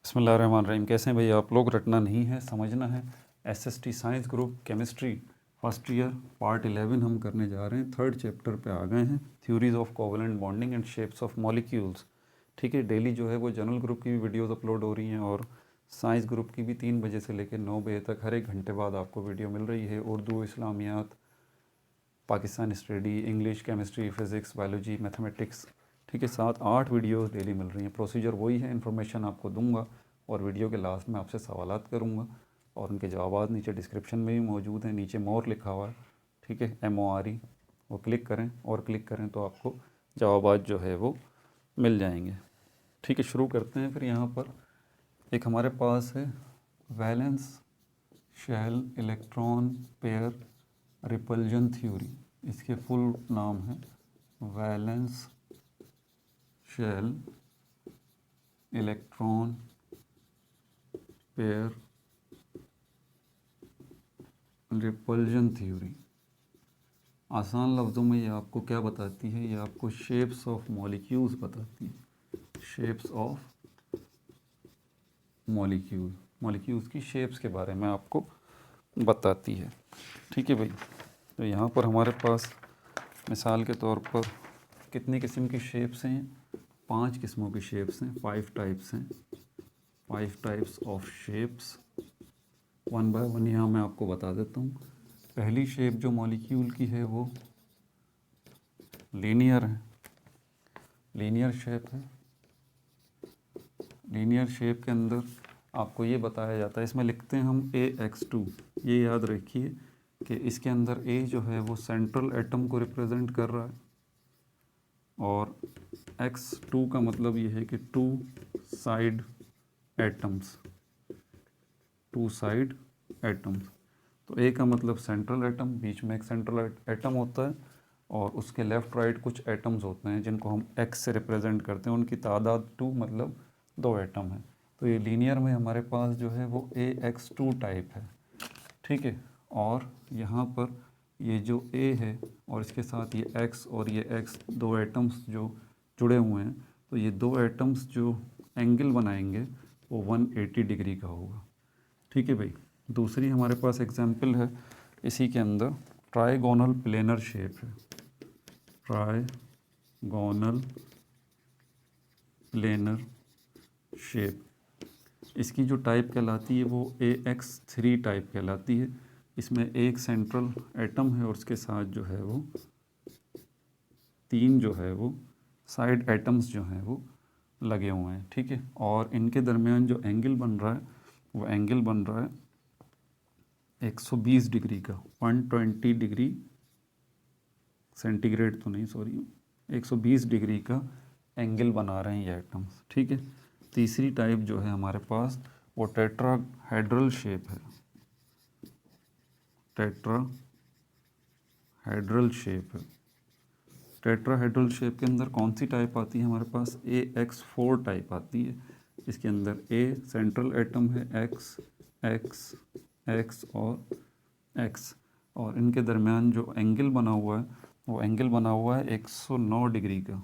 बिस्मिल्लाहिर्रहमानिर्रहीम। कैसे हैं भाई आप लोग? रटना नहीं है, समझना है। SST science group chemistry first year part 11 हम करने जा रहे हैं। थर्ड चैप्टर पे आ गए हैं, theories of covalent bonding and shapes of molecules. ठीक है, डेली जो है वो जनरल ग्रुप की भी वीडियोस अपलोड हो रही हैं और साइंस ग्रुप की भी 3 बजे से लेकर 9 बजे तक हर एक घंटे बाद आपको वीडियो मिल रही है। उर्दू, इस्लामियात, Pakistan study, English, chemistry, physics, biology, mathematics. ठीक है, 7-8 वीडियोस डेली मिल रही हैं। प्रोसीजर वही है, इन्फॉर्मेशन आपको दूंगा और वीडियो के लास्ट में आपसे सवालात करूंगा और उनके जवाब नीचे डिस्क्रिप्शन में भी मौजूद हैं। नीचे मोर लिखा हुआ है, ठीक है, MORE, वो क्लिक करें और क्लिक करें तो आपको जवाब जो है वो मिल जाएंगे। ठीक है, शुरू करते हैं। फिर यहाँ पर एक हमारे पास है valence shell electron pair repulsion theory. इसके फुल नाम है valence shell electron pair repulsion theory. आसान लफ्ज़ों में ये आपको क्या बताती है? ये आपको शेप्स ऑफ मॉलिक्यूल्स बताती है। शेप्स ऑफ मॉलिक्यूल्स की शेप्स के बारे में आपको बताती है। ठीक है भाई, तो यहाँ पर हमारे पास मिसाल के तौर पर कितनी किस्म की शेप्स हैं? 5 किस्मों की शेप्स हैं, 5 टाइप्स हैं, 5 types of shapes. One by one यहाँ मैं आपको बता देता हूँ। पहली शेप जो मॉलिक्यूल की है वो लीनियर है, लीनियर शेप है। लीनियर शेप के अंदर आपको ये बताया जाता है, इसमें लिखते हैं हम AX2। ये याद रखिए कि इसके अंदर A जो है वो सेंट्रल एटम को रिप्रेजेंट कर रहा है और X2 का मतलब ये है कि 2 साइड एटम्स, 2 साइड एटम्स। तो A का मतलब सेंट्रल एटम, बीच में एक सेंट्रल एटम होता है और उसके लेफ़्ट राइट कुछ एटम्स होते हैं जिनको हम X से रिप्रेजेंट करते हैं। उनकी तादाद 2 मतलब 2 एटम है। तो ये लीनियर में हमारे पास जो है वो AX2 टाइप है। ठीक है, और यहाँ पर ये जो A है और इसके साथ ये X और ये X, 2 एटम्स जो जुड़े हुए हैं, तो ये 2 एटम्स जो एंगल बनाएंगे वो 180 डिग्री का होगा। ठीक है भाई, दूसरी हमारे पास एग्जाम्पल है इसी के अंदर, ट्राइगोनल प्लेनर शेप है। ट्राइगोनल प्लेनर शेप, इसकी जो टाइप कहलाती है वो AX3 टाइप कहलाती है। इसमें एक सेंट्रल एटम है और उसके साथ जो है वो 3 जो है वो साइड एटम्स जो हैं वो लगे हुए हैं। ठीक है, और इनके दरमियान जो एंगल बन रहा है वो एंगल बन रहा है 120 डिग्री का, 120 डिग्री सेंटीग्रेड तो नहीं, सॉरी, 120 डिग्री का एंगल बना रहे हैं ये एटम्स। ठीक है, तीसरी टाइप जो है हमारे पास वो टेट्राहेड्रल शेप है। टेट्राहेड्रल शेप है। टेट्राहेड्रल शेप के अंदर कौन सी टाइप आती है हमारे पास? AX4 टाइप आती है। इसके अंदर A सेंट्रल एटम है, X, X, X और X, और इनके दरमियान जो एंगल बना हुआ है वो एंगल बना हुआ है 109 डिग्री का,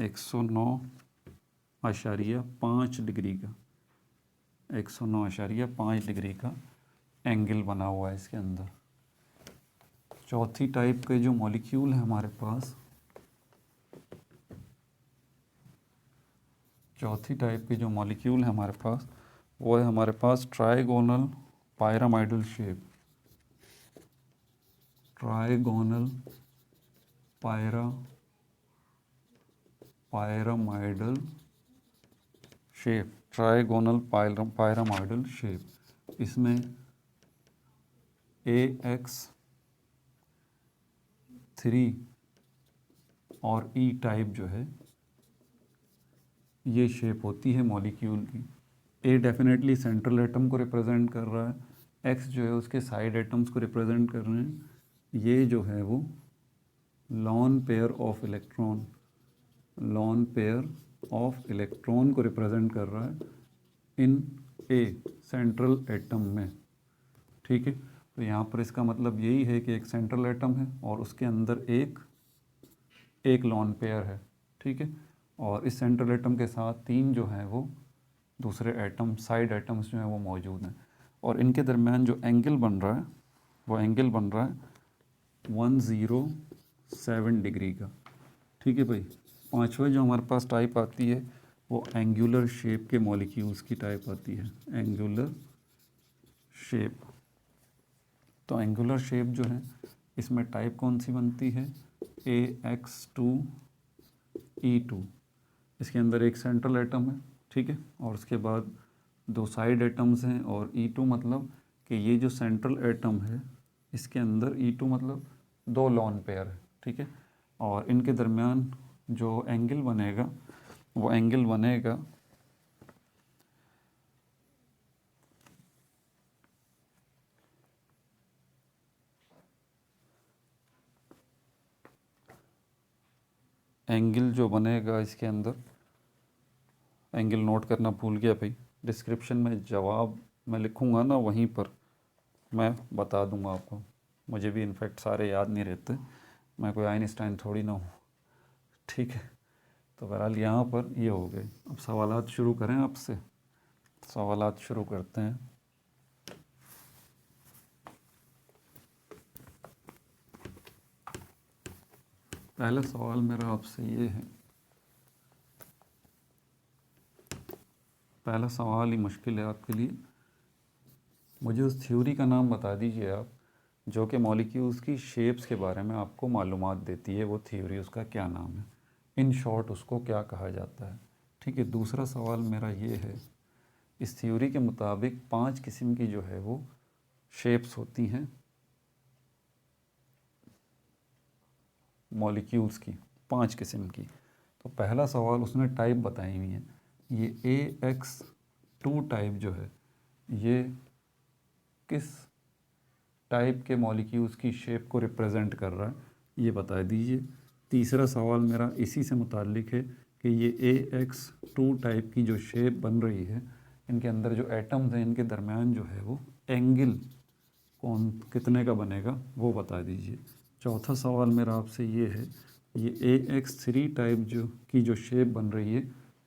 109.5 डिग्री का, 109.5 डिग्री का एंगल बना हुआ है इसके अंदर। चौथी टाइप के जो मॉलिक्यूल है हमारे पास, चौथी टाइप के जो मॉलिक्यूल है हमारे पास वो है हमारे पास trigonal pyramidal shape. Trigonal pyramidal shape, trigonal pyramidal shape. इसमें AX3 और E टाइप जो है ये शेप होती है मॉलिक्यूल की। A डेफिनेटली सेंट्रल एटम को रिप्रेजेंट कर रहा है, X जो है उसके साइड एटम्स को रिप्रेजेंट कर रहे हैं, ये जो है वो lone pair of electron, lone pair of electron को रिप्रेजेंट कर रहा है इन A सेंट्रल एटम में। ठीक है, तो यहाँ पर इसका मतलब यही है कि एक सेंट्रल एटम है और उसके अंदर एक लॉन पेयर है। ठीक है, और इस सेंट्रल एटम के साथ 3 जो हैं वो दूसरे एटम साइड एटम्स जो हैं वो मौजूद हैं, और इनके दरमियान जो एंगल बन रहा है वो एंगल बन रहा है 107 डिग्री का। ठीक है भाई। पांचवा जो हमारे पास टाइप आती है वो एंगुलर शेप के मॉलिक्यूल्स की टाइप आती है, एंगुलर शेप। तो एंगुलर शेप जो है इसमें टाइप कौन सी बनती है, AX2E2। इसके अंदर एक सेंट्रल एटम है, ठीक है, और उसके बाद दो साइड एटम्स हैं, और E2 मतलब कि ये जो सेंट्रल एटम है इसके अंदर E2 मतलब दो लॉन पेयर है, ठीक है। और इनके दरमियान जो एंगल बनेगा वो एंगल बनेगा एंगल जो बनेगा इसके अंदर, एंगल नोट करना भूल गया भाई, डिस्क्रिप्शन में जवाब मैं लिखूंगा ना वहीं पर मैं बता दूंगा आपको। मुझे भी इनफैक्ट सारे याद नहीं रहते, मैं कोई आइंस्टाइन थोड़ी ना हूँ, ठीक है। तो बहरहाल यहाँ पर ये हो गए। अब सवालात शुरू करें आपसे, सवालात शुरू करते हैं। पहला सवाल मेरा आपसे ये है, पहला सवाल ही मुश्किल है आपके लिए। मुझे उस थ्योरी का नाम बता दीजिए आप जो कि मॉलिक्यूल्स की शेप्स के बारे में आपको मालूमात देती है, वो थ्योरी उसका क्या नाम है, इन शॉर्ट उसको क्या कहा जाता है। ठीक है। दूसरा सवाल मेरा ये है, इस थ्योरी के मुताबिक 5 किस्म की जो है वो शेप्स होती हैं मॉलिक्यूल्स की, 5 किस्म की। तो पहला सवाल उसने टाइप बताई हुई है, ये AX2 टाइप जो है ये किस टाइप के मॉलिक्यूल्स की शेप को रिप्रेजेंट कर रहा है, ये बता दीजिए। तीसरा सवाल मेरा इसी से मुताल्लिक है कि ये AX2 टाइप की जो शेप बन रही है, इनके अंदर जो एटम्स हैं इनके दरमियान जो है वो एंगल कौन कितने का बनेगा वो बता दीजिए। चौथा सवाल मेरा आपसे ये है, ये AX3 टाइप जो शेप बन रही है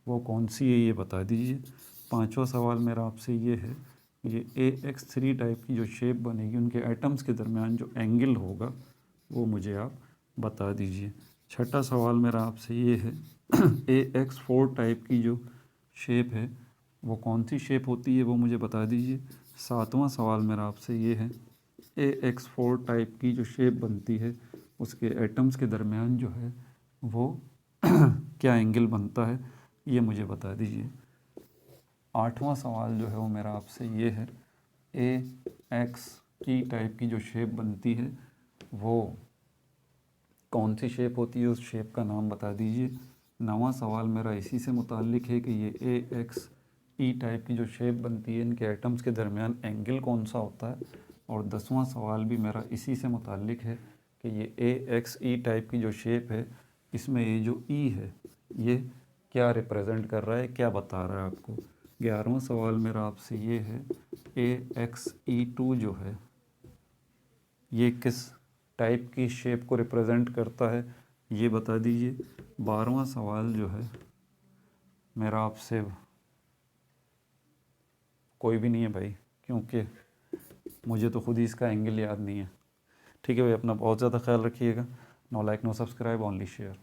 वो कौन सी है, ये बता दीजिए। पांचवा सवाल मेरा आपसे ये है, ये AX3 टाइप की जो शेप बनेगी उनके एटम्स के दरमियान जो एंगल होगा वो मुझे आप बता दीजिए। छठा सवाल मेरा आपसे ये है AX4 टाइप की जो शेप है वो कौन सी शेप होती है वो मुझे बता दीजिए। सातवां सवाल मेरा आपसे ये है, AX4 टाइप की जो शेप बनती है उसके एटम्स के दरमियान जो है वो क्या एंगल बनता है, ये मुझे बता दीजिए। आठवां सवाल जो है वो मेरा आपसे ये है, AX टाइप की जो शेप बनती है वो कौन सी शेप होती है, उस शेप का नाम बता दीजिए। नवां सवाल मेरा इसी से मुताल्लिक है कि ये AX टाइप की जो शेप बनती है इनके एटम्स के दरमियान एंगल कौन सा होता है। और 10वां सवाल भी मेरा इसी से मुताल्लिक है कि ये AX टाइप की जो शेप है इसमें ये जो E है ये क्या रिप्रेजेंट कर रहा है, क्या बता रहा है आपको। 11वां सवाल मेरा आपसे ये है, AX2 जो है ये किस टाइप की शेप को रिप्रेजेंट करता है, ये बता दीजिए। 12वां सवाल जो है मेरा आपसे कोई भी नहीं है भाई, क्योंकि मुझे तो खुद ही इसका एंगल याद नहीं है। ठीक है भाई, अपना बहुत ज़्यादा ख्याल रखिएगा। No like no subscribe, only share.